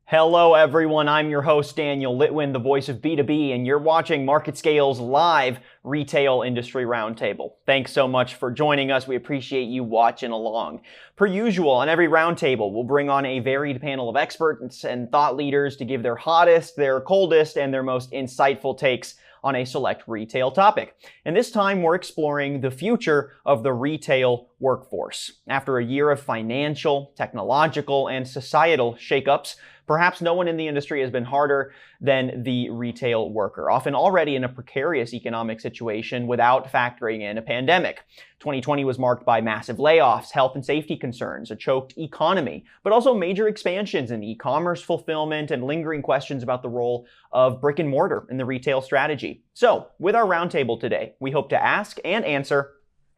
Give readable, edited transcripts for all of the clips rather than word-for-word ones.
Hello, everyone. I'm your host, Daniel Litwin, the voice of B2B, and you're watching MarketScale's live Retail Industry Roundtable. Thanks so much for joining us. We appreciate you watching along. Per usual, on every roundtable, we'll bring on a varied panel of experts and thought leaders to give their hottest, their coldest, and their most insightful takes on a select retail topic. And this time, we're exploring the future of the retail workforce. After a year of financial, technological, and societal shakeups, perhaps no one in the industry has been harder than the retail worker, often already in a precarious economic situation without factoring in a pandemic. 2020 was marked by massive layoffs, health and safety concerns, a choked economy, but also major expansions in e-commerce fulfillment and lingering questions about the role of brick and mortar in the retail strategy. So, with our roundtable today, we hope to ask and answer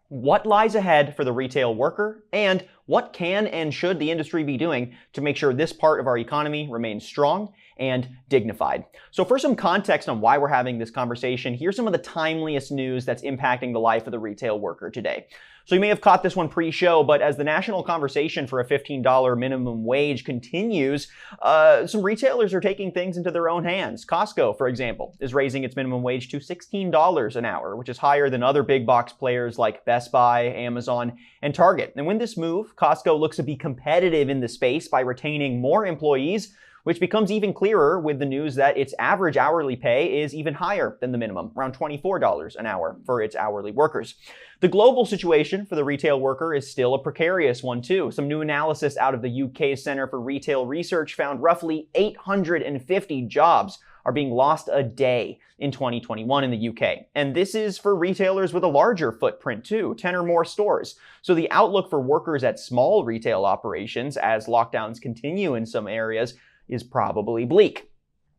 what lies ahead for the retail worker, and what can and should the industry be doing to make sure this part of our economy remains strong and dignified. So for some context on why we're having this conversation, here's some of the timeliest news that's impacting the life of the retail worker today. So you may have caught this one pre-show, but as the national conversation for a $15 minimum wage continues, some retailers are taking things into their own hands. Costco, for example, is raising its minimum wage to $16 an hour, which is higher than other big box players like Best Buy, Amazon, and Target. And with this move, Costco looks to be competitive in the space by retaining more employees, which becomes even clearer with the news that its average hourly pay is even higher than the minimum, around $24 an hour for its hourly workers. The global situation for the retail worker is still a precarious one too. Some new analysis out of the UK's Centre for Retail Research found roughly 850 jobs are being lost a day in 2021 in the UK. And this is for retailers with a larger footprint too, 10 or more stores. So the outlook for workers at small retail operations as lockdowns continue in some areas is probably bleak.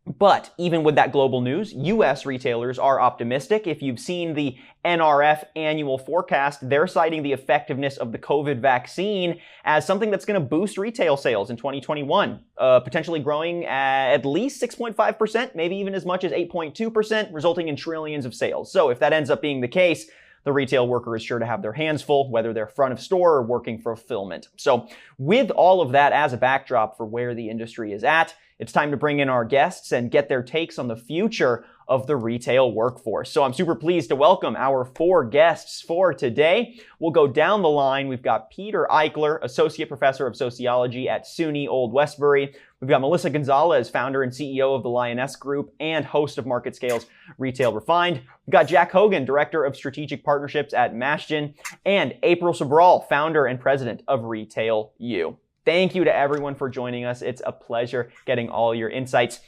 But even with that global news, US retailers are optimistic. If you've seen the NRF annual forecast, they're citing the effectiveness of the COVID vaccine as something that's going to boost retail sales in 2021, potentially growing at least 6.5%, maybe even as much as 8.2%, resulting in trillions of sales. So if that ends up being the case, the retail worker is sure to have their hands full, whether they're front of store or working fulfillment. So with all of that as a backdrop for where the industry is at, it's time to bring in our guests and get their takes on the future of the retail workforce. So I'm super pleased to welcome our 4 guests for today. We'll go down the line. We've got Peter Eichler, Associate Professor of Sociology at SUNY Old Westbury. We've got Melissa Gonzalez, founder and CEO of the Lioness Group and host of MarketScale's Retail Refined. We've got Jack Hogan, Director of Strategic Partnerships at Mashgin, and April Sobral, founder and president of Retail U. Thank you to everyone for joining us. It's a pleasure getting all your insights.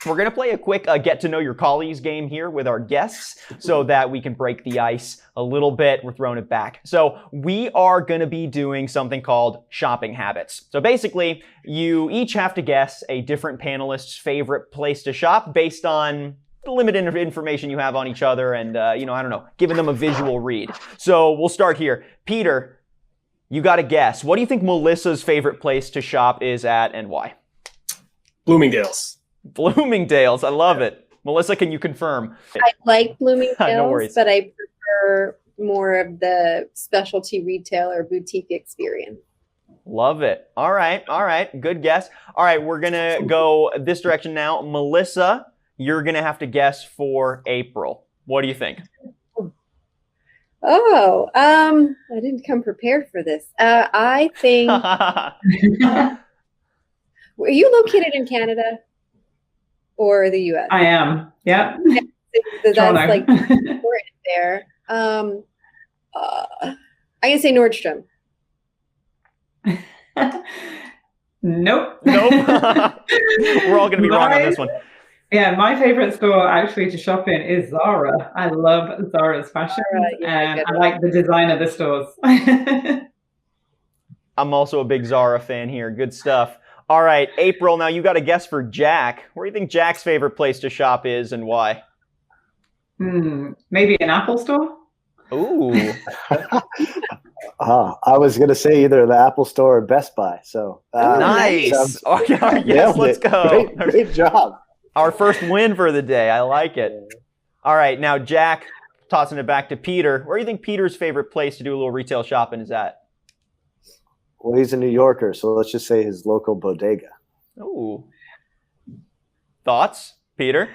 We're going to play a quick get to know your colleagues game here with our guests so that we can break the ice a little bit. We're throwing it back. So we are going to be doing something called shopping habits. So basically, you each have to guess a different panelist's favorite place to shop based on the limited information you have on each other and, giving them a visual read. So we'll start here. Peter, you got to guess. What do you think Melissa's favorite place to shop is at and why? Bloomingdale's. Bloomingdale's. I love it. Melissa, can you confirm? I like Bloomingdale's, No worries. but I prefer more of the specialty retail or boutique experience. Love it. All right. Good guess. All right. We're going to go this direction now. Melissa, you're going to have to guess for April. What do you think? Oh, I didn't come prepared for this. I think, were you located in Canada or the US? I am. Yeah. So that's like important there. I'm going to say Nordstrom. Nope. We're all going to be wrong on this one. Yeah, my favorite store actually to shop in is Zara. I love Zara's fashion, and I like the design of the stores. I'm also a big Zara fan here. Good stuff. All right, April, now you got a guess for Jack. Where do you think Jack's favorite place to shop is and why? Maybe an Apple store? Ooh. I was going to say either the Apple Store or Best Buy. So nice. Yes, let's go. Great job. Our first win for the day. I like it. All right, now Jack, tossing it back to Peter. Where do you think Peter's favorite place to do a little retail shopping is at? Well, he's a New Yorker, so let's just say his local bodega. Ooh. Thoughts, Peter?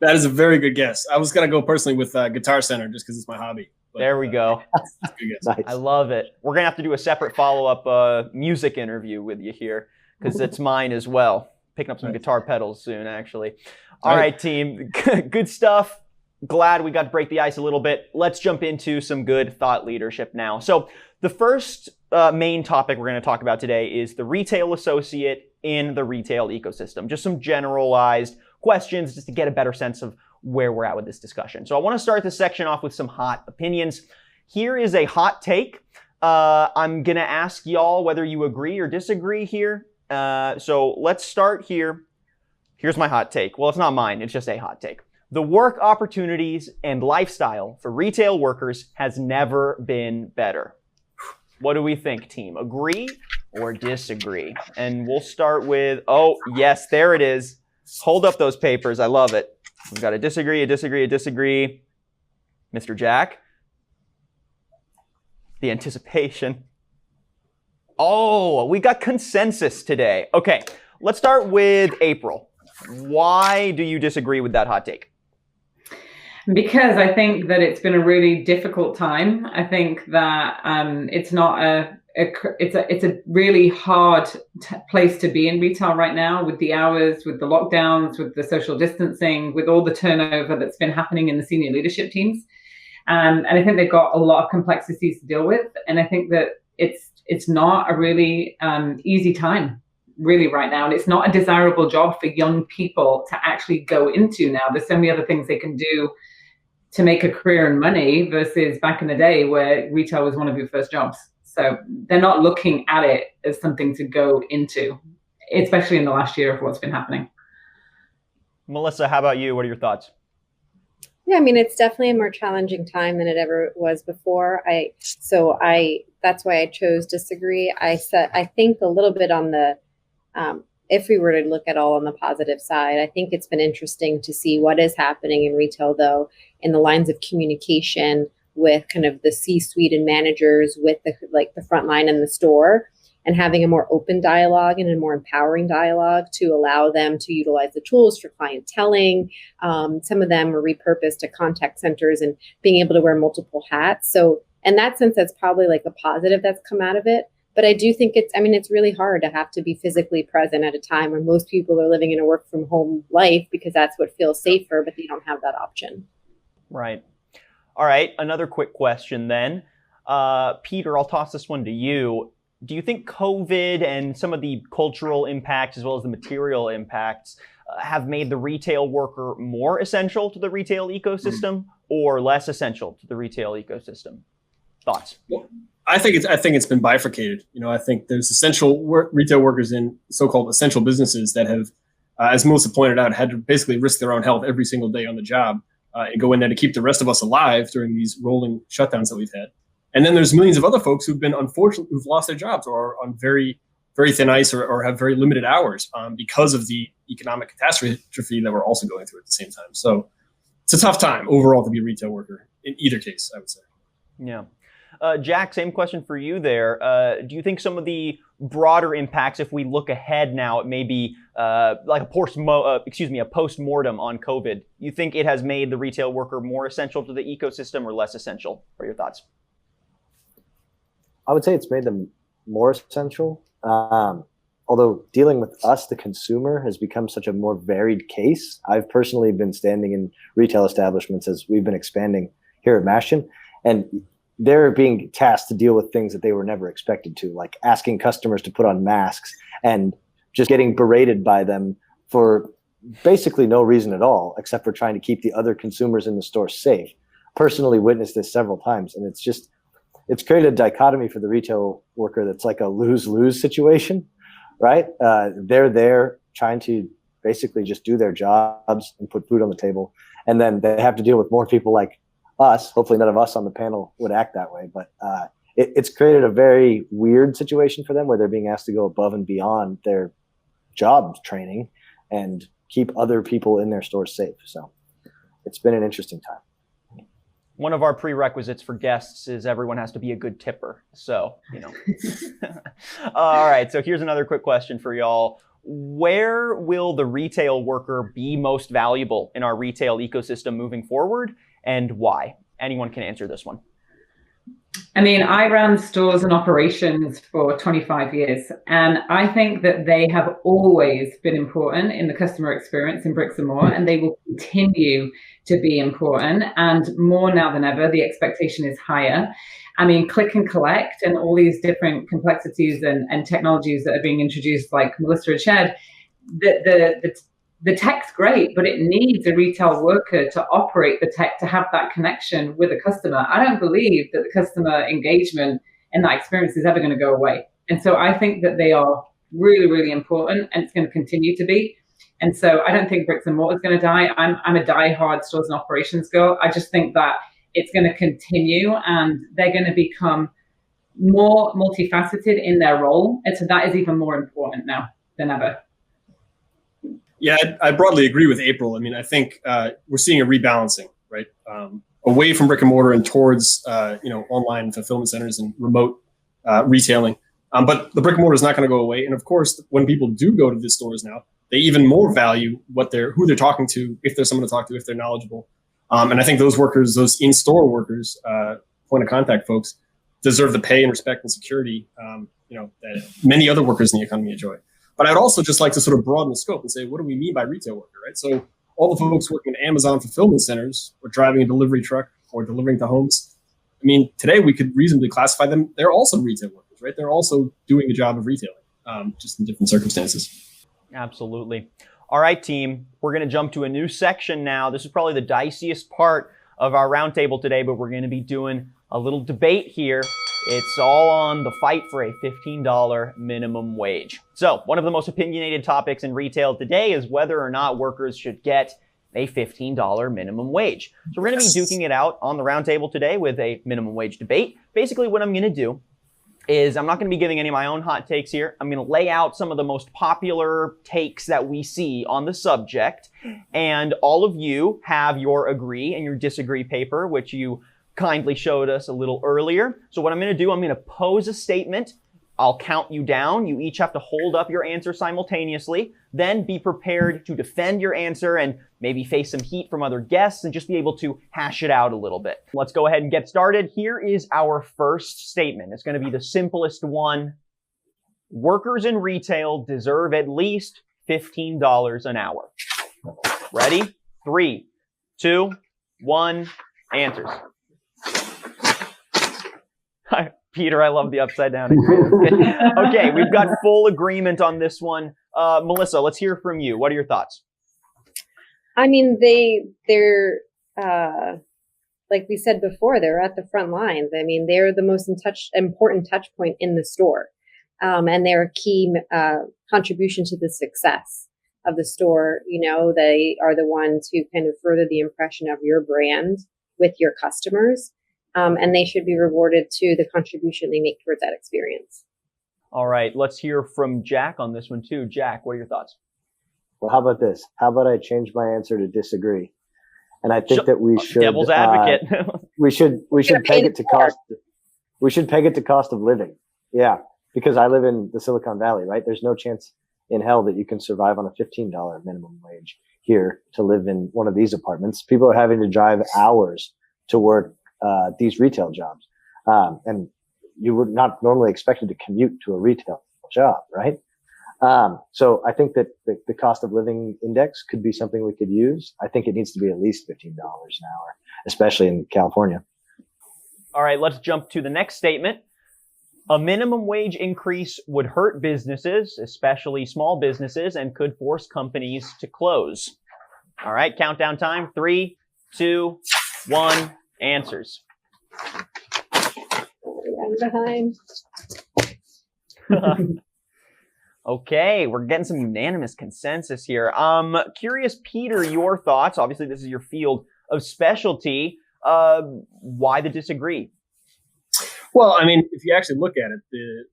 That is a very good guess. I was going to go personally with Guitar Center just because it's my hobby. But, there we go. That's a good guess. Nice. I love it. We're going to have to do a separate follow-up music interview with you here because it's mine as well. Picking up some guitar pedals soon, actually. All right, team. Good stuff. Glad we got to break the ice a little bit. Let's jump into some good thought leadership now. So the first main topic we're going to talk about today is the retail associate in the retail ecosystem. Just some generalized questions just to get a better sense of where we're at with this discussion. So I want to start this section off with some hot opinions. Here is a hot take. I'm going to ask y'all whether you agree or disagree here. So let's start here. Here's my hot take. Well, it's not mine. It's just a hot take. The work opportunities and lifestyle for retail workers has never been better. What do we think, team? Agree or disagree? And we'll start with, oh, yes, there it is. Hold up those papers. I love it. We've got a disagree, a disagree, a disagree. Mr. Jack? The anticipation. Oh, we got consensus today. Okay, let's start with April. Why do you disagree with that hot take? Because I think that it's been a really difficult time. I think that it's not it's a really hard place to be in retail right now, with the hours, with the lockdowns, with the social distancing, with all the turnover that's been happening in the senior leadership teams. And I think they've got a lot of complexities to deal with. And I think that it's not a really easy time really right now. And it's not a desirable job for young people to actually go into now. There's so many other things they can do to make a career and money versus back in the day where retail was one of your first jobs. So they're not looking at it as something to go into, especially in the last year of what's been happening. Melissa, how about you? What are your thoughts? Yeah, I mean, it's definitely a more challenging time than it ever was before. That's why I chose disagree. I think a little bit on the, if we were to look at all on the positive side, I think it's been interesting to see what is happening in retail, though, in the lines of communication with kind of the C-suite and managers with the front line in the store, and having a more open dialogue and a more empowering dialogue to allow them to utilize the tools for clienteling. Some of them were repurposed to contact centers and being able to wear multiple hats. So in that sense, that's probably like a positive that's come out of it. But I do think it's really hard to have to be physically present at a time when most people are living in a work from home life because that's what feels safer, but they don't have that option. Right. All right. Another quick question then. Peter, I'll toss this one to you. Do you think COVID and some of the cultural impacts as well as the material impacts have made the retail worker more essential to the retail ecosystem or less essential to the retail ecosystem? Thoughts? Well, I think it's been bifurcated. I think there's essential retail workers in so-called essential businesses that have, as Melissa pointed out, had to basically risk their own health every single day on the job and go in there to keep the rest of us alive during these rolling shutdowns that we've had. And then there's millions of other folks who've been unfortunate, who've lost their jobs or are on very, very thin ice or have very limited hours because of the economic catastrophe that we're also going through at the same time. So it's a tough time overall to be a retail worker in either case, I would say. Yeah. Jack, same question for you there. Do you think some of the broader impacts, if we look ahead now, it may be like a post-mortem on COVID, you think it has made the retail worker more essential to the ecosystem or less essential? What are your thoughts? I would say it's made them more essential. Although dealing with us, the consumer, has become such a more varied case. I've personally been standing in retail establishments as we've been expanding here at Mashton, and they're being tasked to deal with things that they were never expected to, like asking customers to put on masks and just getting berated by them for basically no reason at all, except for trying to keep the other consumers in the store safe. Personally witnessed this several times, and it's created a dichotomy for the retail worker that's like a lose-lose situation, right? They're there trying to basically just do their jobs and put food on the table, and then they have to deal with more people like us. Hopefully none of us on the panel would act that way, but it's created a very weird situation for them where they're being asked to go above and beyond their job training and keep other people in their stores safe. So it's been an interesting time. One of our prerequisites for guests is everyone has to be a good tipper. So, All right. So here's another quick question for y'all. Where will the retail worker be most valuable in our retail ecosystem moving forward, and why? Anyone can answer this one. I mean, I ran stores and operations for 25 years, and I think that they have always been important in the customer experience in bricks and mortar, and they will continue to be important. And more now than ever, the expectation is higher. I mean, click and collect and all these different complexities and technologies that are being introduced, like Melissa had shared, the tech's great, but it needs a retail worker to operate the tech to have that connection with a customer. I don't believe that the customer engagement and that experience is ever going to go away. And so I think that they are really, really important, and it's going to continue to be. And so I don't think bricks and mortar is going to die. I'm a diehard stores and operations girl. I just think that it's going to continue, and they're going to become more multifaceted in their role. And so that is even more important now than ever. Yeah, I broadly agree with April. I mean, I think we're seeing a rebalancing, right? Away from brick and mortar and towards, online fulfillment centers and remote retailing. But the brick and mortar is not going to go away. And of course, when people do go to the stores now, they even more value who they're talking to, if there's someone to talk to, if they're knowledgeable. And I think those workers, those in-store workers, point of contact folks, deserve the pay and respect and security, that many other workers in the economy enjoy. But I'd also just like to sort of broaden the scope and say, what do we mean by retail worker, right? So all the folks working in Amazon fulfillment centers or driving a delivery truck or delivering to homes, I mean, today we could reasonably classify them. They're also retail workers, right? They're also doing the job of retailing, just in different circumstances. Absolutely. All right, team, we're going to jump to a new section now. This is probably the diciest part of our roundtable today, but we're going to be doing a little debate here. It's all on the fight for a $15 minimum wage. So one of the most opinionated topics in retail today is whether or not workers should get a $15 minimum wage. So we're going to be duking it out on the roundtable today with a minimum wage debate. Basically, what I'm going to do is I'm not going to be giving any of my own hot takes here. I'm going to lay out some of the most popular takes that we see on the subject. And all of you have your agree and your disagree paper, which you kindly showed us a little earlier. So what I'm going to do, I'm going to pose a statement. I'll count you down. You each have to hold up your answer simultaneously. Then be prepared to defend your answer and maybe face some heat from other guests and just be able to hash it out a little bit. Let's go ahead and get started. Here is our first statement. It's going to be the simplest one. Workers in retail deserve at least $15 an hour. Ready? 3, 2, 1, answers. Peter, I love the upside down agree. Okay, we've got full agreement on this one. Melissa, let's hear from you. What are your thoughts? I mean, they're like we said before, they're at the front lines. I mean, they're the most important touch point in the store. And they're a key contribution to the success of the store. You know, they are the ones who kind of further the impression of your brand with your customers. And they should be rewarded to the contribution they make towards that experience. All right, let's hear from Jack on this one too. Jack, what are your thoughts? Well, how about this? How about I change my answer to disagree? And I think that we should devil's advocate. we should peg it to cost. We should peg it to cost of living. Yeah, because I live in the Silicon Valley, right? There's no chance in hell that you can survive on a $15 minimum wage here to live in one of these apartments. People are having to drive hours to work these retail jobs. And you would not normally expected to commute to a retail job, right? So I think that the cost of living index could be something we could use. I think it needs to be at least $15 an hour, especially in California. All right, let's jump to the next statement. A minimum wage increase would hurt businesses, especially small businesses, and could force companies to close. All right, countdown time. 3, 2, 1. Answers. I'm behind. Okay, we're getting some unanimous consensus here. Curious, Peter, your thoughts. Obviously, this is your field of specialty. Why the disagree? Well, I mean, if you actually look at it,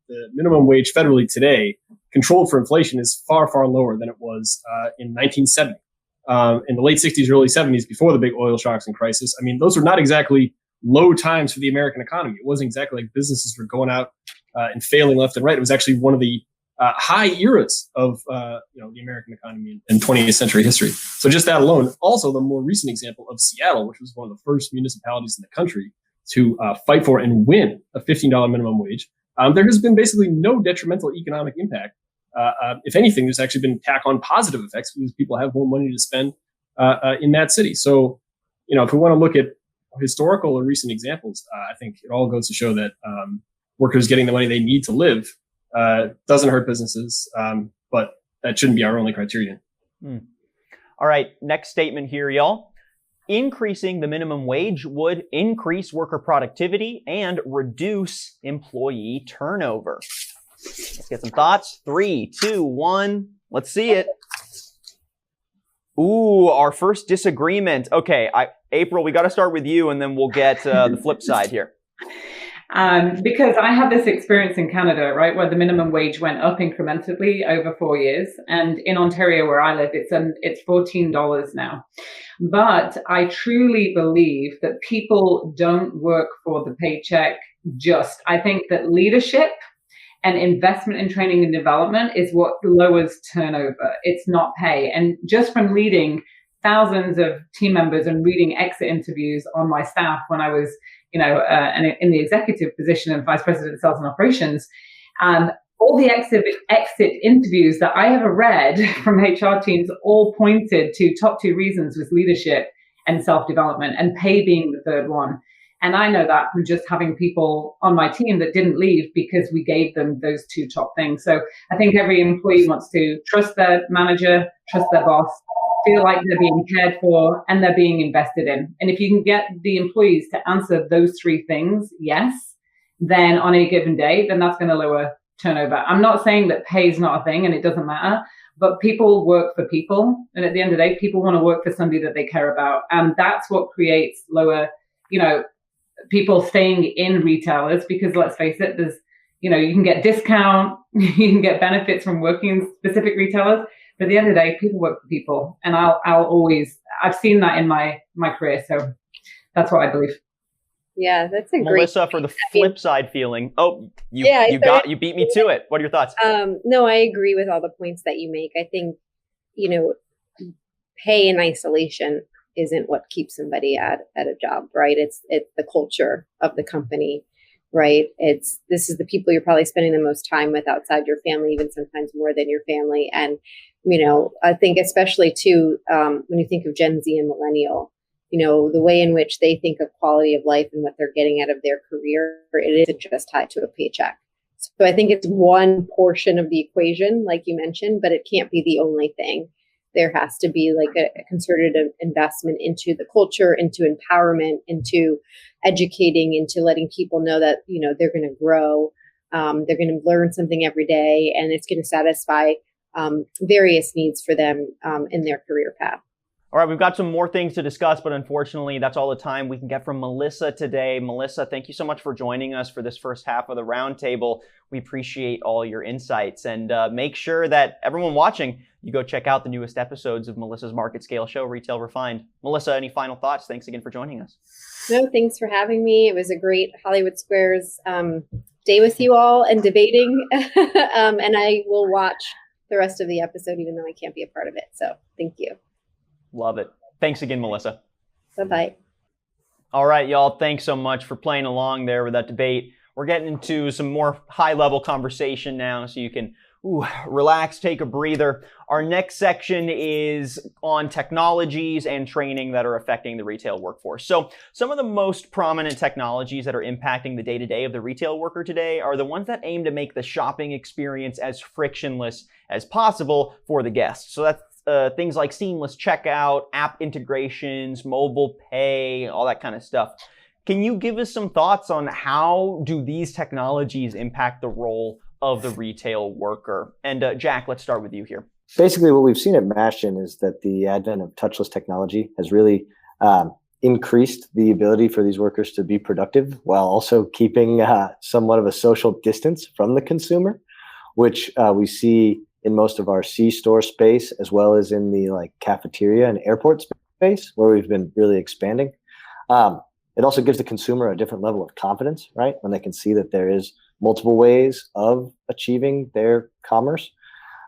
the minimum wage federally today, controlled for inflation, is far, far lower than it was in 1970. In the late 60s, early 70s, before the big oil shocks and crisis. I mean, those were not exactly low times for the American economy. It wasn't exactly like businesses were going out and failing left and right. It was actually one of the high eras of the American economy and 20th century history. So just that alone. Also, the more recent example of Seattle, which was one of the first municipalities in the country to fight for and win a $15 minimum wage. There has been basically no detrimental economic impact. If anything, there's actually been tack on positive effects because people have more money to spend in that city. So, if we want to look at historical or recent examples, I think it all goes to show that workers getting the money they need to live doesn't hurt businesses, but that shouldn't be our only criterion. All right, next statement here, y'all. Increasing the minimum wage would increase worker productivity and reduce employee turnover. Let's get some thoughts. 3, 2, 1. Let's see it. Ooh, our first disagreement. Okay, April, we got to start with you, and then we'll get the flip side here. Because I had this experience in Canada, right, where the minimum wage went up incrementally over 4 years, and in Ontario, where I live, it's $14 now. But I truly believe that people don't work for the paycheck. I think that leadership and investment in training and development is what lowers turnover. It's not pay. And just from leading thousands of team members and reading exit interviews on my staff when I was, in the executive position of vice president of sales and operations, all the exit interviews that I ever read from HR teams all pointed to top 2 reasons was leadership and self-development, and pay being the third one. And I know that from just having people on my team that didn't leave because we gave them those 2 top things. So I think every employee wants to trust their manager, trust their boss, feel like they're being cared for, and they're being invested in. And if you can get the employees to answer those 3 things, yes, then on any given day, then that's going to lower turnover. I'm not saying that pay is not a thing and it doesn't matter, but people work for people. And at the end of the day, people want to work for somebody that they care about. And that's what creates lower, people staying in retailers, because let's face it, there's, you can get discount, you can get benefits from working in specific retailers. But at the end of the day, people work for people. And I've seen that in my career. So that's what I believe. Yeah, that's a great Melissa, for the flip side feeling. Oh, you beat me to it. What are your thoughts? No, I agree with all the points that you make. I think, pay in isolation isn't what keeps somebody at a job, right? It's the culture of the company, right? This is the people you're probably spending the most time with outside your family, even sometimes more than your family. And, I think especially too, when you think of Gen Z and millennial, the way in which they think of quality of life and what they're getting out of their career, it isn't just tied to a paycheck. So I think it's one portion of the equation, like you mentioned, but it can't be the only thing. There has to be like a concerted investment into the culture, into empowerment, into educating, into letting people know that, they're going to grow, they're going to learn something every day, and it's going to satisfy various needs for them in their career path. All right, we've got some more things to discuss, but unfortunately, that's all the time we can get from Melissa today. Melissa, thank you so much for joining us for this first half of the roundtable. We appreciate all your insights, and make sure that everyone watching, you go check out the newest episodes of Melissa's MarketScale show, Retail Refined. Melissa, any final thoughts? Thanks again for joining us. No, thanks for having me. It was a great Hollywood Squares day with you all and debating, and I will watch the rest of the episode, even though I can't be a part of it. So thank you. Love it. Thanks again, Melissa. Bye-bye. All right, y'all. Thanks so much for playing along there with that debate. We're getting into some more high-level conversation now, so you can relax, take a breather. Our next section is on technologies and training that are affecting the retail workforce. So some of the most prominent technologies that are impacting the day-to-day of the retail worker today are the ones that aim to make the shopping experience as frictionless as possible for the guests. So that's things like seamless checkout, app integrations, mobile pay, all that kind of stuff. Can you give us some thoughts on how do these technologies impact the role of the retail worker? And Jack, let's start with you here. Basically, what we've seen at Mashton is that the advent of touchless technology has really increased the ability for these workers to be productive while also keeping somewhat of a social distance from the consumer, which we see in most of our C-store space, as well as in the cafeteria and airport space, where we've been really expanding. It also gives the consumer a different level of confidence, right? When they can see that there is multiple ways of achieving their commerce.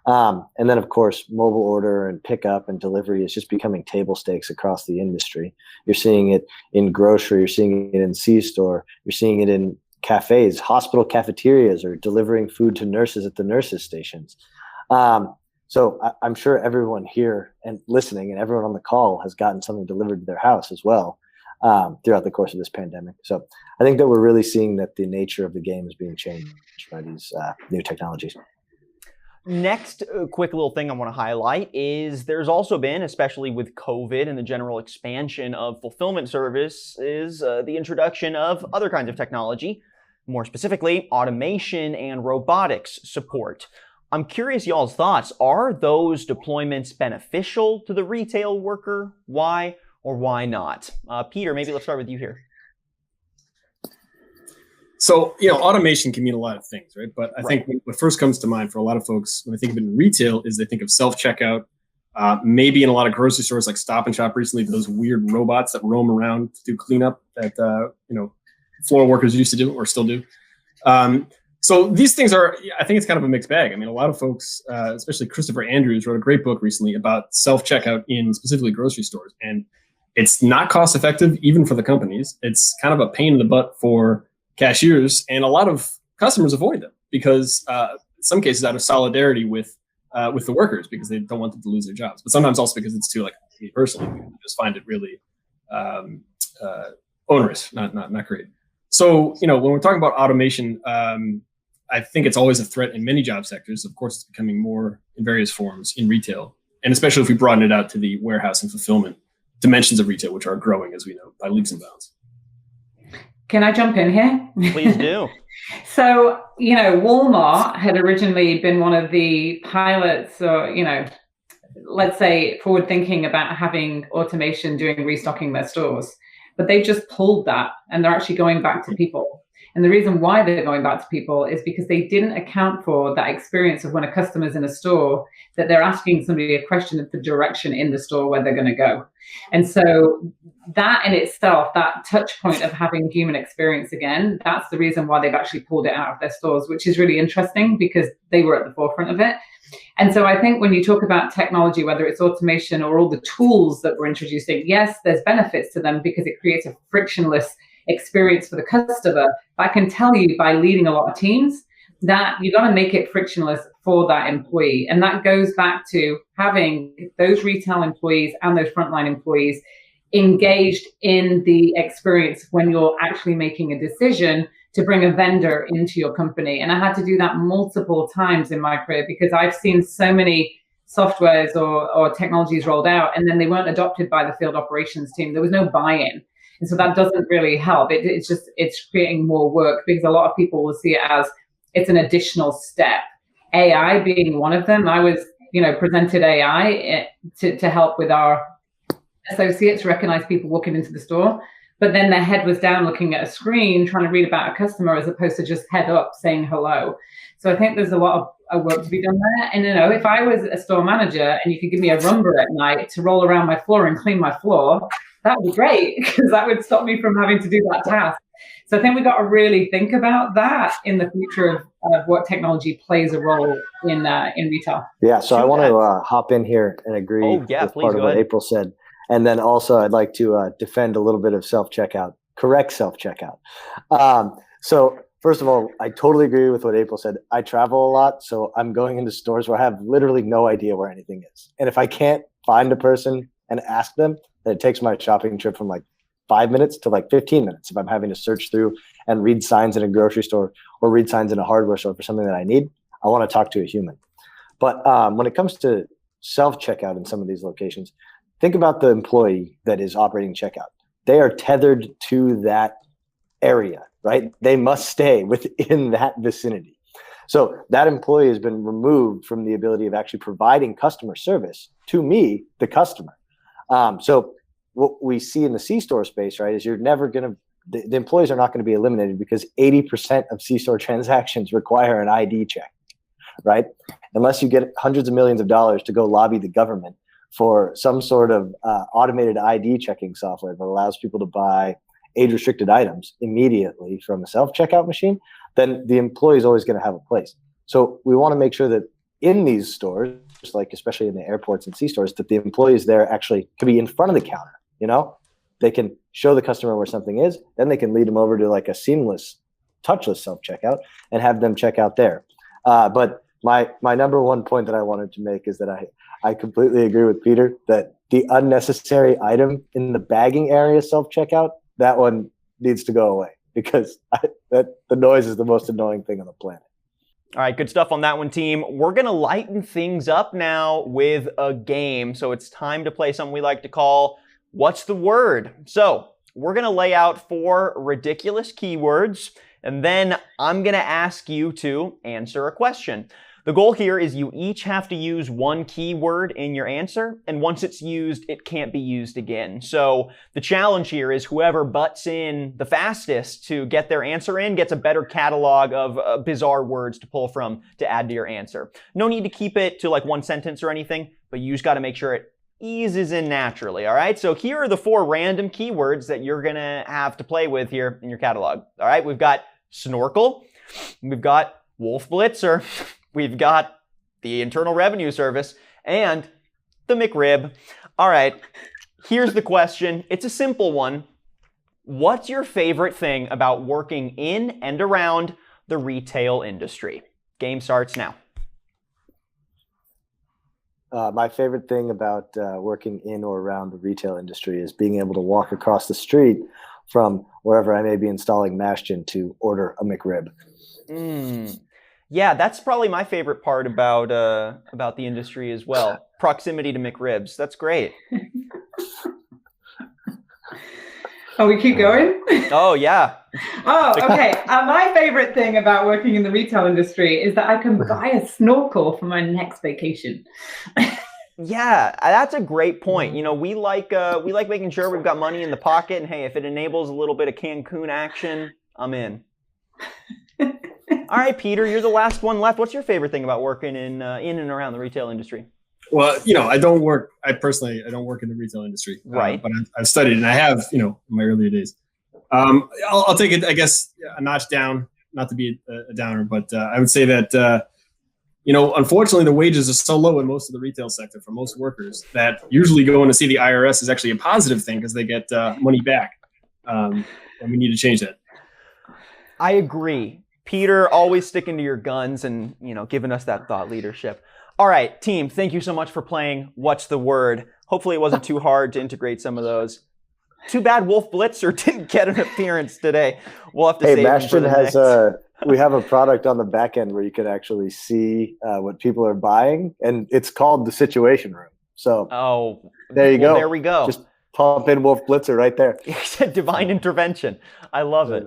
And then, of course, mobile order and pickup and delivery is just becoming table stakes across the industry. You're seeing it in grocery, you're seeing it in C-store, you're seeing it in cafes, hospital cafeterias are delivering food to nurses at the nurses' stations. So I'm sure everyone here and listening and everyone on the call has gotten something delivered to their house as well throughout the course of this pandemic. So I think that we're really seeing that the nature of the game is being changed by these new technologies. Next, quick little thing I want to highlight is there's also been, especially with COVID and the general expansion of fulfillment services, the introduction of other kinds of technology, more specifically, automation and robotics support. I'm curious y'all's thoughts. Are those deployments beneficial to the retail worker? Why or why not? Peter, maybe let's start with you here. So, automation can mean a lot of things, right? But I think what first comes to mind for a lot of folks when they think of it in retail is they think of self-checkout. Maybe in a lot of grocery stores like Stop and Shop recently, those weird robots that roam around to do cleanup that, floor workers used to do or still do. So these things I think it's kind of a mixed bag. I mean, a lot of folks, especially Christopher Andrews, wrote a great book recently about self-checkout in specifically grocery stores. And it's not cost effective, even for the companies. It's kind of a pain in the butt for cashiers, and a lot of customers avoid them because in some cases out of solidarity with the workers because they don't want them to lose their jobs, but sometimes also because it's too me personally, I just find it really onerous, not great. So when we're talking about automation, I think it's always a threat in many job sectors. Of course, it's becoming more in various forms in retail, and especially if we broaden it out to the warehouse and fulfillment dimensions of retail, which are growing, as we know, by leaps and bounds. Can I jump in here? Please do. So, Walmart had originally been one of the pilots or, let's say forward thinking about having automation doing restocking their stores, but they've just pulled that and they're actually going back to people. And the reason why they're going back to people is because they didn't account for that experience of when a customer's in a store, that they're asking somebody a question of the direction in the store where they're going to go. And so that in itself, that touch point of having human experience again, that's the reason why they've actually pulled it out of their stores, which is really interesting because they were at the forefront of it. And so I think when you talk about technology, whether it's automation or all the tools that we're introducing, yes, there's benefits to them because it creates a frictionless experience for the customer. But I can tell you by leading a lot of teams that you got to make it frictionless for that employee. And that goes back to having those retail employees and those frontline employees engaged in the experience when you're actually making a decision to bring a vendor into your company. And I had to do that multiple times in my career because I've seen so many softwares or technologies rolled out and then they weren't adopted by the field operations team. There was no buy-in. And so that doesn't really help. It's creating more work because a lot of people will see it as it's an additional step. AI being one of them. I was, presented AI to help with our associates recognize people walking into the store, but then their head was down looking at a screen, trying to read about a customer as opposed to just head up saying hello. So I think there's a lot of work to be done there. And if I was a store manager and you could give me a Roomba at night to roll around my floor and clean my floor, that would be great because that would stop me from having to do that task. So I think we've got to really think about that in the future of what technology plays a role in retail. Yeah, so I want to hop in here and agree with part of what April said. And then also I'd like to defend a little bit of self-checkout, correct self-checkout. So first of all, I totally agree with what April said. I travel a lot, so I'm going into stores where I have literally no idea where anything is. And if I can't find a person and ask them, then it takes my shopping trip from 5 minutes to 15 minutes if I'm having to search through and read signs in a grocery store or read signs in a hardware store for something that I need. I want to talk to a human. But when it comes to self-checkout in some of these locations, think about the employee that is operating checkout. They are tethered to that area, right? They must stay within that vicinity. So that employee has been removed from the ability of actually providing customer service to me, the customer. So what we see in the C-store space, right, is you're never going to, the employees are not going to be eliminated because 80% of C-store transactions require an ID check, right? Unless you get hundreds of millions of dollars to go lobby the government for some sort of automated ID checking software that allows people to buy age-restricted items immediately from a self-checkout machine, then the employee is always going to have a place. So we want to make sure that in these stores, like especially in the airports and C-stores, that the employees there actually can be in front of the counter. They can show the customer where something is, then they can lead them over to like a seamless, touchless self-checkout and have them check out there. But my number one point that I wanted to make is that I completely agree with Peter that the unnecessary item in the bagging area self-checkout, that one needs to go away, because the noise is the most annoying thing on the planet. All right, good stuff on that one, team. We're going to lighten things up now with a game. So it's time to play something we like to call What's the Word? So we're going to lay out 4 ridiculous keywords, and then I'm going to ask you to answer a question. The goal here is you each have to use one keyword in your answer, and once it's used, it can't be used again. So the challenge here is whoever butts in the fastest to get their answer in gets a better catalog of bizarre words to pull from to add to your answer. No need to keep it to like one sentence or anything, but you just got to make sure it eases in naturally, all right? So here are the 4 random keywords that you're going to have to play with here in your catalog, all right? We've got snorkel, we've got Wolf Blitzer, we've got the Internal Revenue Service, and the McRib. All right, here's the question. It's a simple one. What's your favorite thing about working in and around the retail industry? Game starts now. My favorite thing about working in or around the retail industry is being able to walk across the street from wherever I may be installing Mashgin to order a McRib. Yeah, that's probably my favorite part about the industry as well. Proximity to McRibs. That's great. Oh, we keep going? Oh, yeah. Oh, okay. My favorite thing about working in the retail industry is that I can buy a snorkel for my next vacation. Yeah, that's a great point. We like making sure we've got money in the pocket, and hey, if it enables a little bit of Cancun action, I'm in. All right, Peter, you're the last one left. What's your favorite thing about working in and around the retail industry? Well, I personally don't work in the retail industry, right? But I've studied, and I have, in my earlier days. I'll take it, I guess, a notch down, not to be a downer, but I would say that, unfortunately, the wages are so low in most of the retail sector for most workers that usually going to see the IRS is actually a positive thing because they get money back, and we need to change that. I agree. Peter, always sticking to your guns and, giving us that thought leadership. All right, team, thank you so much for playing What's the Word? Hopefully it wasn't too hard to integrate some of those. Too bad Wolf Blitzer didn't get an appearance today. We'll have to save him for the next. We have a product on the back end where you can actually see what people are buying, and it's called the Situation Room. So there you go. There we go. Just pump in Wolf Blitzer right there. Divine intervention. I love it.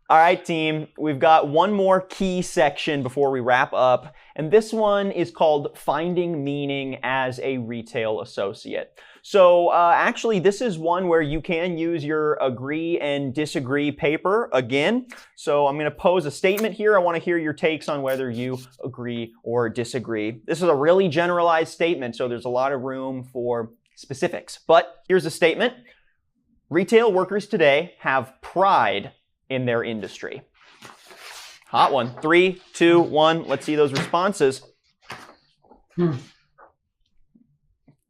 All right, team, we've got one more key section before we wrap up, and this one is called Finding Meaning as a Retail Associate. So actually, this is one where you can use your agree and disagree paper again. So I'm going to pose a statement here. I want to hear your takes on whether you agree or disagree. This is a really generalized statement, so there's a lot of room for specifics. But here's a statement. Retail workers today have pride in their industry. Hot one. 3, 2, 1. Let's see those responses. It's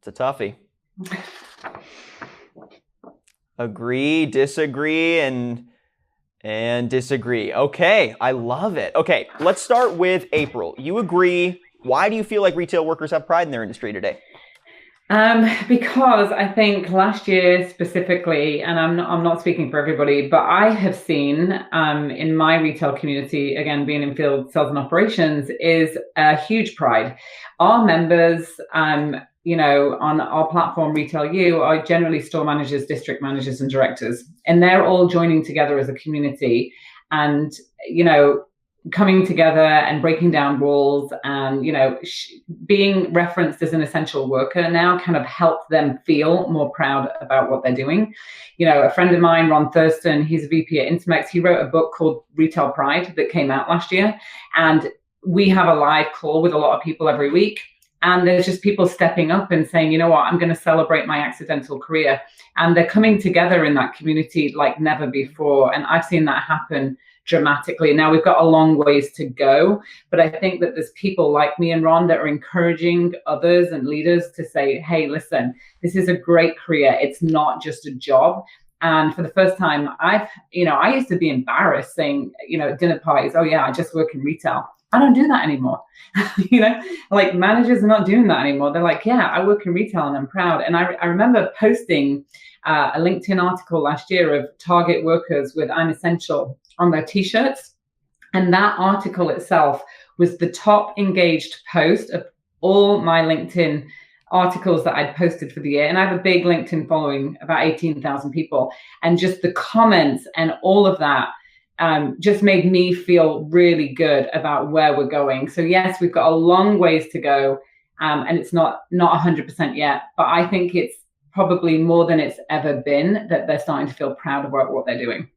a toughie. Agree, disagree, and disagree. Okay, I love it. Okay, let's start with April. You agree. Why do you feel like retail workers have pride in their industry today? Because I think last year specifically, and I'm not speaking for everybody, but I have seen in my retail community, again, being in field sales and operations, is a huge pride. Our members, on our platform, Retail U, are generally store managers, district managers, and directors, and they're all joining together as a community and, coming together and breaking down walls and, being referenced as an essential worker now kind of help them feel more proud about what they're doing. A friend of mine, Ron Thurston, he's a VP at Intermex. He wrote a book called Retail Pride that came out last year. And we have a live call with a lot of people every week. And there's just people stepping up and saying, you know what, I'm going to celebrate my accidental career. And they're coming together in that community like never before. And I've seen that happen dramatically. Now we've got a long ways to go, but I think that there's people like me and Ron that are encouraging others and leaders to say, hey, listen, this is a great career. It's not just a job. And for the first time, I used to be embarrassed saying, at dinner parties, oh yeah, I just work in retail. I don't do that anymore. Like managers are not doing that anymore. They're like, yeah, I work in retail and I'm proud. And I remember posting a LinkedIn article last year of Target workers with I'm essential on their t-shirts. And that article itself was the top engaged post of all my LinkedIn articles that I'd posted for the year. And I have a big LinkedIn following, about 18,000 people. And just the comments and all of that just made me feel really good about where we're going. So yes, we've got a long ways to go, and it's not 100% yet, but I think it's probably more than it's ever been that they're starting to feel proud about what they're doing.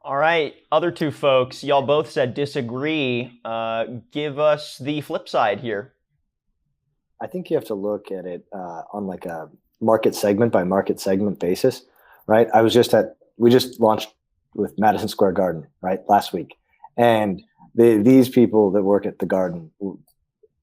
All right, other two folks, y'all both said disagree. Give us the flip side here. I think you have to look at it on like a market segment by market segment basis, right? We just launched with Madison Square Garden, right, last week. And these people that work at the Garden,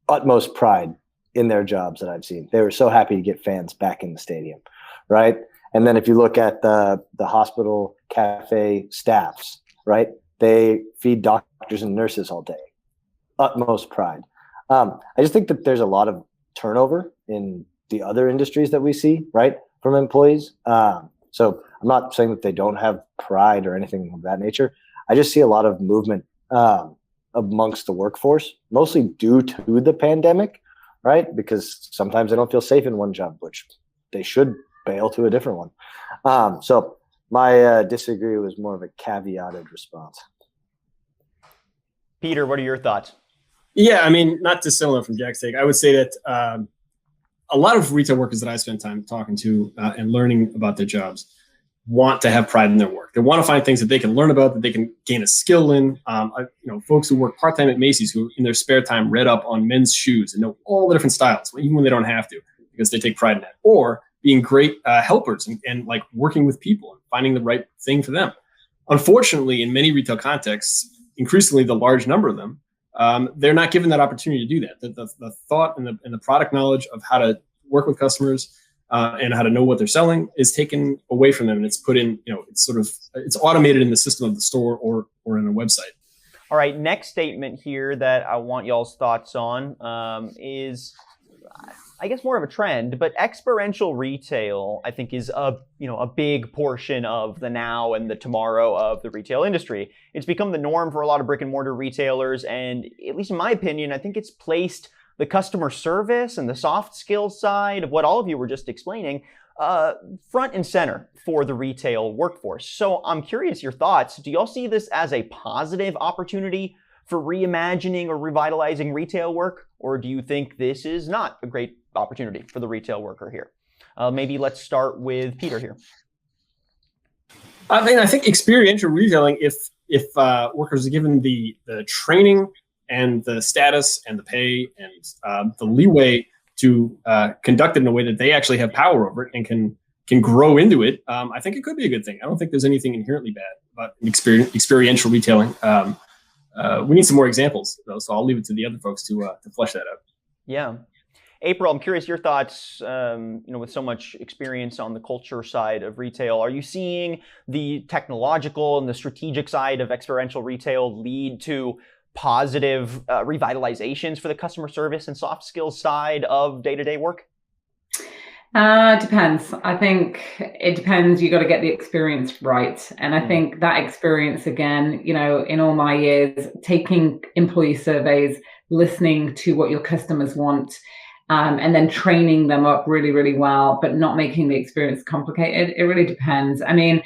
utmost pride in their jobs that I've seen. They were so happy to get fans back in the stadium, right? And then if you look at the hospital cafe staffs, right, they feed doctors and nurses all day, utmost pride. I just think that there's a lot of turnover in the other industries that we see, right, from employees. So I'm not saying that they don't have pride or anything of that nature. I just see a lot of movement amongst the workforce, mostly due to the pandemic, right? Because sometimes they don't feel safe in one job, which they should bail to a different one. So my disagree was more of a caveated response. Peter, what are your thoughts? Yeah, I mean, not dissimilar from Jack's take. I would say that a lot of retail workers that I spend time talking to and learning about their jobs want to have pride in their work. They want to find things that they can learn about, that they can gain a skill in. Folks who work part-time at Macy's who in their spare time read up on men's shoes and know all the different styles, even when they don't have to, because they take pride in that. Or being great helpers and like working with people and finding the right thing for them. Unfortunately, in many retail contexts, increasingly the large number of them, they're not given that opportunity to do that. The thought and the product knowledge of how to work with customers and how to know what they're selling is taken away from them, and it's put in, it's automated in the system of the store or in a website. All right, next statement here that I want y'all's thoughts on is, I guess, more of a trend, but experiential retail, I think, is a big portion of the now and the tomorrow of the retail industry. It's become the norm for a lot of brick and mortar retailers, and at least in my opinion, I think it's placed the customer service and the soft skills side of what all of you were just explaining front and center for the retail workforce. So I'm curious your thoughts. Do y'all see this as a positive opportunity for reimagining or revitalizing retail work, or do you think this is not a great opportunity for the retail worker here? Maybe let's start with Peter here. I mean, I think experiential retailing, if workers are given the training and the status and the pay and the leeway to conduct it in a way that they actually have power over it and can grow into it, I think it could be a good thing. I don't think there's anything inherently bad about experiential retailing. We need some more examples, though, so I'll leave it to the other folks to flesh that out. Yeah. April, I'm curious your thoughts, with so much experience on the culture side of retail. Are you seeing the technological and the strategic side of experiential retail lead to positive revitalizations for the customer service and soft skills side of day-to-day work? Depends. I think it depends. You got to get the experience right. And I think that experience, again, in all my years, taking employee surveys, listening to what your customers want, and then training them up really, really well, but not making the experience complicated. It really depends. I mean,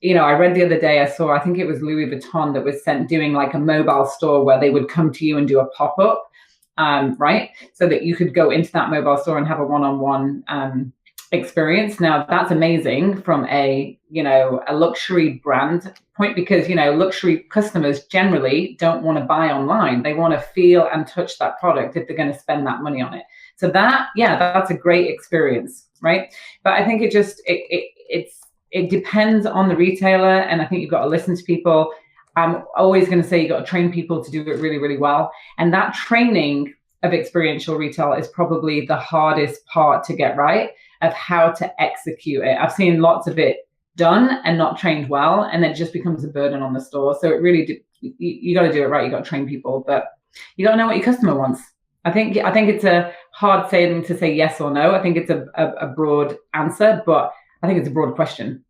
I read the other day, I think it was Louis Vuitton that was doing like a mobile store where they would come to you and do a pop-up, right? So that you could go into that mobile store and have a one-on-one experience. Now that's amazing from a luxury brand point, because luxury customers generally don't want to buy online. They want to feel and touch that product if they're going to spend that money on it. So that's a great experience, right? But I think it depends on the retailer, and I think you've got to listen to people. I'm always going to say you've got to train people to do it really, really well, and that training of experiential retail is probably the hardest part to get right, of how to execute it. I've seen lots of it done and not trained well, and then it just becomes a burden on the store. So it really, you got to do it right. You got to train people, but you got to know what your customer wants. I think it's a hard saying to say yes or no. I think it's a broad answer, but I think it's a broad question.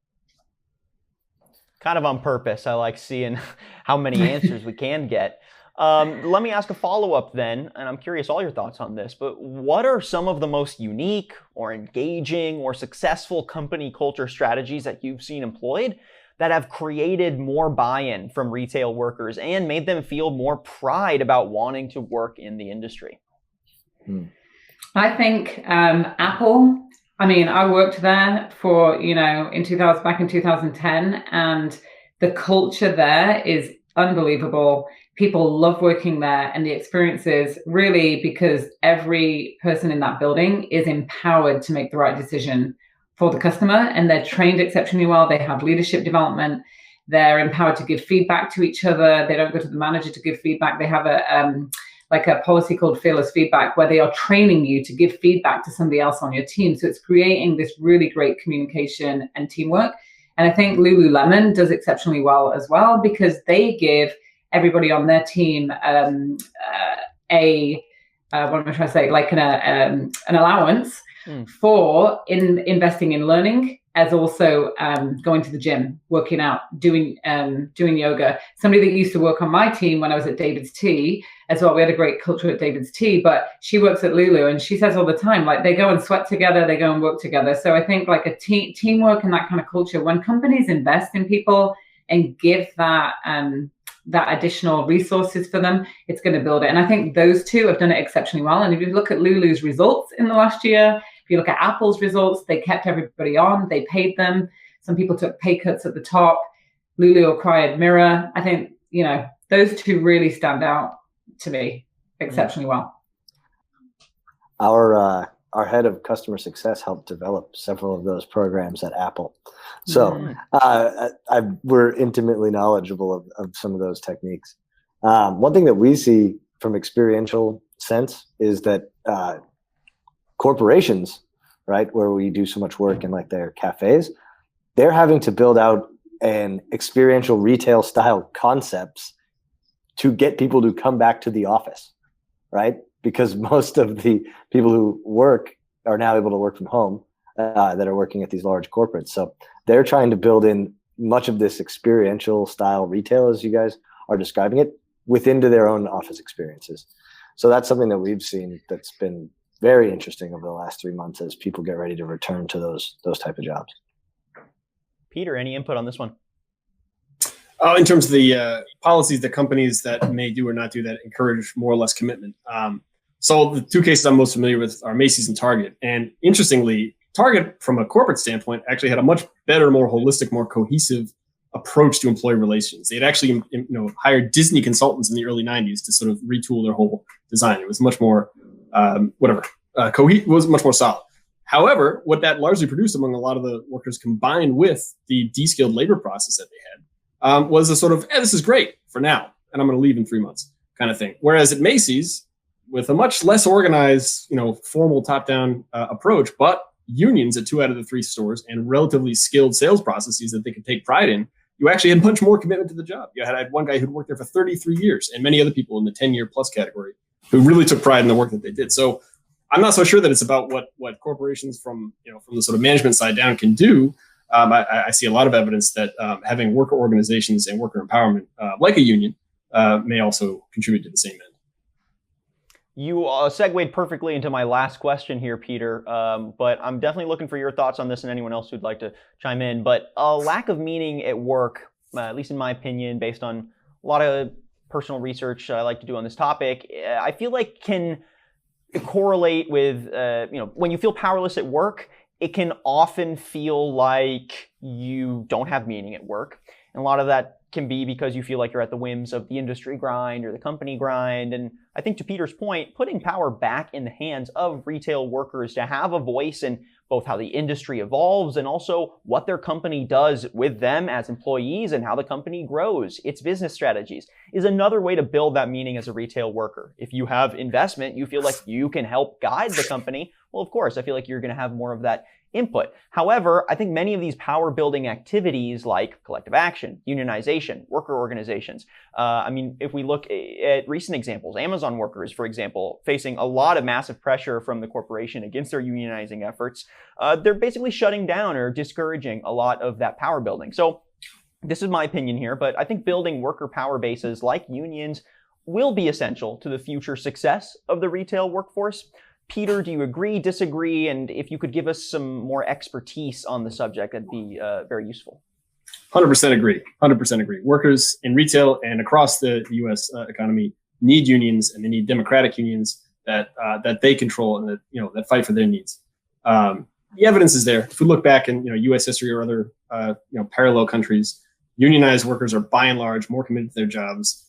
Kind of on purpose. I like seeing how many answers we can get. Let me ask a follow-up then, and I'm curious all your thoughts on this, but what are some of the most unique or engaging or successful company culture strategies that you've seen employed that have created more buy-in from retail workers and made them feel more pride about wanting to work in the industry? I think Apple. I mean, I worked there for, back in 2010, and the culture there is unbelievable. People love working there, and the experience is really because every person in that building is empowered to make the right decision for the customer, and they're trained exceptionally well. They have leadership development. They're empowered to give feedback to each other. They don't go to the manager to give feedback. They have a policy called fearless feedback, where they are training you to give feedback to somebody else on your team. So it's creating this really great communication and teamwork. And I think Lululemon does exceptionally well as well, because they give everybody on their team what am I trying to say, like an allowance for investing in learning, as also going to the gym, working out, doing yoga. Somebody that used to work on my team when I was at David's Tea as well. We had a great culture at David's Tea, but she works at Lulu, and she says all the time, like, they go and sweat together, they go and work together. So I think like a teamwork and that kind of culture, when companies invest in people and give that additional resources for them, it's going to build it. And I think those two have done it exceptionally well. And if you look at Lulu's results in the last year, if you look at Apple's results, they kept everybody on, they paid them. Some people took pay cuts at the top. Lulu acquired Mirror. I think, those two really stand out to me exceptionally well. Our head of customer success helped develop several of those programs at Apple. So we're intimately knowledgeable of some of those techniques. One thing that we see from experiential sense is that corporations, right, where we do so much work in like their cafes, they're having to build out an experiential retail style concepts to get people to come back to the office, right? Because most of the people who work are now able to work from home that are working at these large corporates. So they're trying to build in much of this experiential style retail, as you guys are describing it, within to their own office experiences. So that's something that we've seen that's been very interesting over the last 3 months as people get ready to return to those type of jobs. Peter, any input on this one? In terms of the policies that companies that may do or not do that encourage more or less commitment. So the two cases I'm most familiar with are Macy's and Target. And interestingly, Target, from a corporate standpoint, actually had a much better, more holistic, more cohesive approach to employee relations. They had actually hired Disney consultants in the early 90s to sort of retool their whole design. It was much more, was much more solid. However, what that largely produced among a lot of the workers, combined with the de-skilled labor process that they had, was a sort of, this is great for now, and I'm going to leave in 3 months kind of thing. Whereas at Macy's, with a much less organized, formal top-down approach, but unions at 2 out of the 3 stores and relatively skilled sales processes that they could take pride in, you actually had much more commitment to the job. I had one guy who'd worked there for 33 years and many other people in the 10-year plus category who really took pride in the work that they did. So I'm not so sure that it's about what corporations from the sort of management side down can do. I see a lot of evidence that having worker organizations and worker empowerment, like a union, may also contribute to the same end. You segued perfectly into my last question here, Peter, but I'm definitely looking for your thoughts on this and anyone else who'd like to chime in. But a lack of meaning at work, at least in my opinion, based on a lot of personal research I like to do on this topic, I feel like can correlate with, when you feel powerless at work, it can often feel like you don't have meaning at work. And a lot of that can be because you feel like you're at the whims of the industry grind or the company grind. And I think to Peter's point, putting power back in the hands of retail workers to have a voice in both how the industry evolves and also what their company does with them as employees and how the company grows its business strategies is another way to build that meaning as a retail worker. If you have investment, you feel like you can help guide the company. Well, of course, I feel like you're going to have more of that input. However, I think many of these power building activities like collective action, unionization, worker organizations, if we look at recent examples, Amazon workers, for example, facing a lot of massive pressure from the corporation against their unionizing efforts, they're basically shutting down or discouraging a lot of that power building. So this is my opinion here, but I think building worker power bases like unions will be essential to the future success of the retail workforce. Peter, do you agree, disagree? And if you could give us some more expertise on the subject, that'd be very useful. 100% agree. 100% agree. Workers in retail and across the U.S. Economy need unions, and they need democratic unions that they control and that fight for their needs. The evidence is there. If we look back in U.S. history or other parallel countries, unionized workers are by and large more committed to their jobs,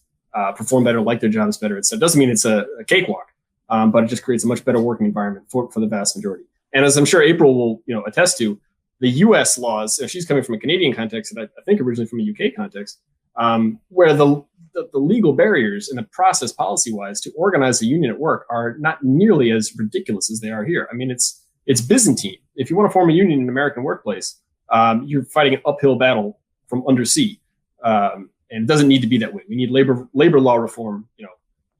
perform better, like their jobs better. So it doesn't mean it's a cakewalk. But it just creates a much better working environment for the vast majority. And as I'm sure April will attest to, the U.S. laws, she's coming from a Canadian context, and I think originally from a UK context, where the legal barriers and the process policy-wise to organize a union at work are not nearly as ridiculous as they are here. I mean, it's Byzantine. If you want to form a union in an American workplace, you're fighting an uphill battle from undersea, and it doesn't need to be that way. We need labor law reform,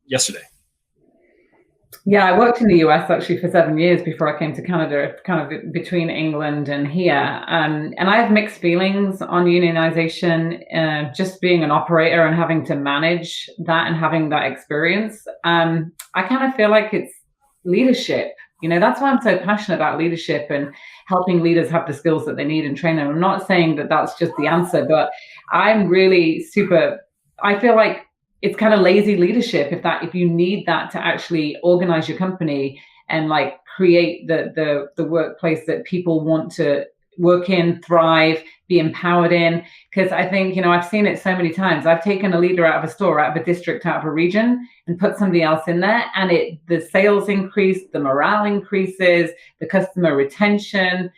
yesterday. Yeah, I worked in the US actually for 7 years before I came to Canada, kind of between England and here. And I have mixed feelings on unionization, just being an operator and having to manage that and having that experience. I kind of feel like it's leadership. That's why I'm so passionate about leadership and helping leaders have the skills that they need and train them. I'm not saying that that's just the answer, but I'm really I feel like it's kind of lazy leadership if you need that to actually organize your company and like create the workplace that people want to work in, thrive, be empowered in. Because I think, I've seen it so many times. I've taken a leader out of a store, out of a district, out of a region, and put somebody else in there, and the sales increase, the morale increases, the customer retention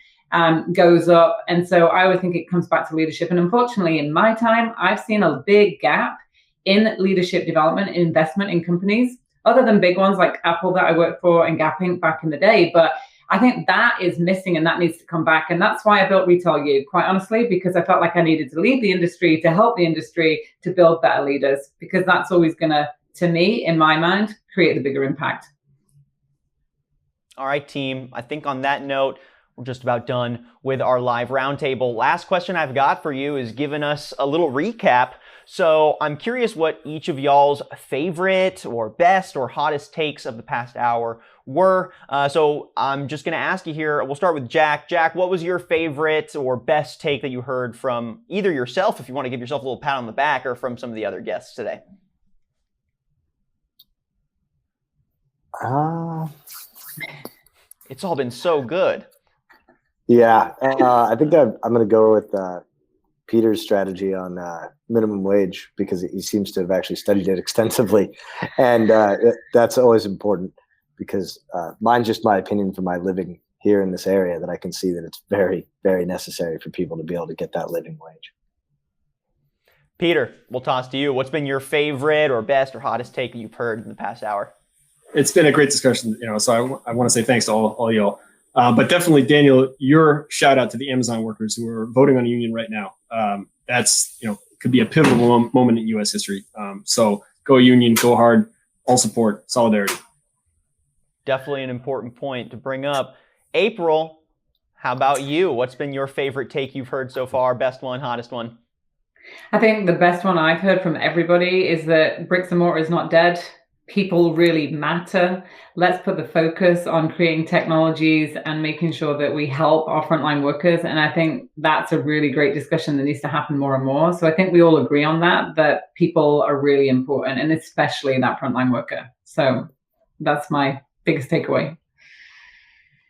goes up. And so I always think it comes back to leadership. And unfortunately, in my time, I've seen a big gap in leadership development and investment in companies, other than big ones like Apple that I worked for and Gap Inc. back in the day. But I think that is missing and that needs to come back. And that's why I built Retail U, quite honestly, because I felt like I needed to lead the industry, to help the industry, to build better leaders, because that's always going to me, in my mind, create the bigger impact. All right, team. I think on that note, we're just about done with our live roundtable. Last question I've got for you is giving us a little recap. So I'm curious what each of y'all's favorite or best or hottest takes of the past hour were. So I'm just going to ask you here. We'll start with Jack. Jack, what was your favorite or best take that you heard from either yourself, if you want to give yourself a little pat on the back, or from some of the other guests today? It's all been so good. Yeah, I think I'm going to go with Peter's strategy on minimum wage, because he seems to have actually studied it extensively. And that's always important, because mine's just my opinion from my living here in this area, that I can see that it's very, very necessary for people to be able to get that living wage. Peter, we'll toss to you. What's been your favorite or best or hottest take that you've heard in the past hour? It's been a great discussion, so I want to say thanks to all y'all. But definitely, Daniel, your shout out to the Amazon workers who are voting on a union right now. That's, could be a pivotal moment in U.S. history. So go union, go hard, all support, solidarity. Definitely an important point to bring up. April, how about you? What's been your favorite take you've heard so far? Best one, hottest one? I think the best one I've heard from everybody is that bricks and mortar is not dead. People really matter. Let's put the focus on creating technologies and making sure that we help our frontline workers. And I think that's a really great discussion that needs to happen more and more. So I think we all agree on that people are really important, and especially that frontline worker. So that's my biggest takeaway.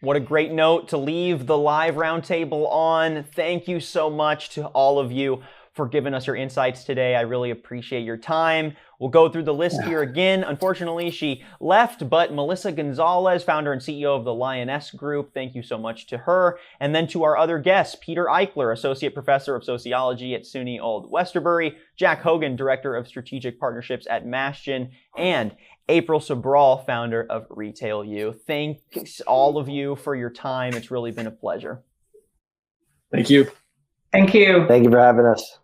What a great note to leave the live roundtable on. Thank you so much to all of you for giving us your insights today. I really appreciate your time. We'll go through the list here again. Unfortunately, she left, but Melissa Gonzalez, founder and CEO of the Lioness Group, thank you so much to her. And then to our other guests, Peter Eichler, Associate Professor of Sociology at SUNY Old Westerbury, Jack Hogan, Director of Strategic Partnerships at Mashgin, and April Sobral, founder of Retail U. Thanks all of you for your time. It's really been a pleasure. Thank you. Thank you. Thank you for having us.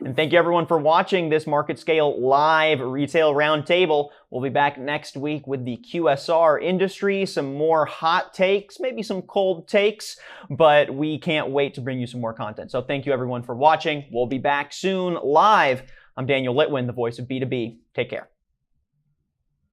And thank you everyone for watching this MarketScale live retail roundtable. We'll be back next week with the QSR industry, some more hot takes, maybe some cold takes, but we can't wait to bring you some more content. So thank you everyone for watching. We'll be back soon live. I'm Daniel Litwin, the voice of B2B. Take care.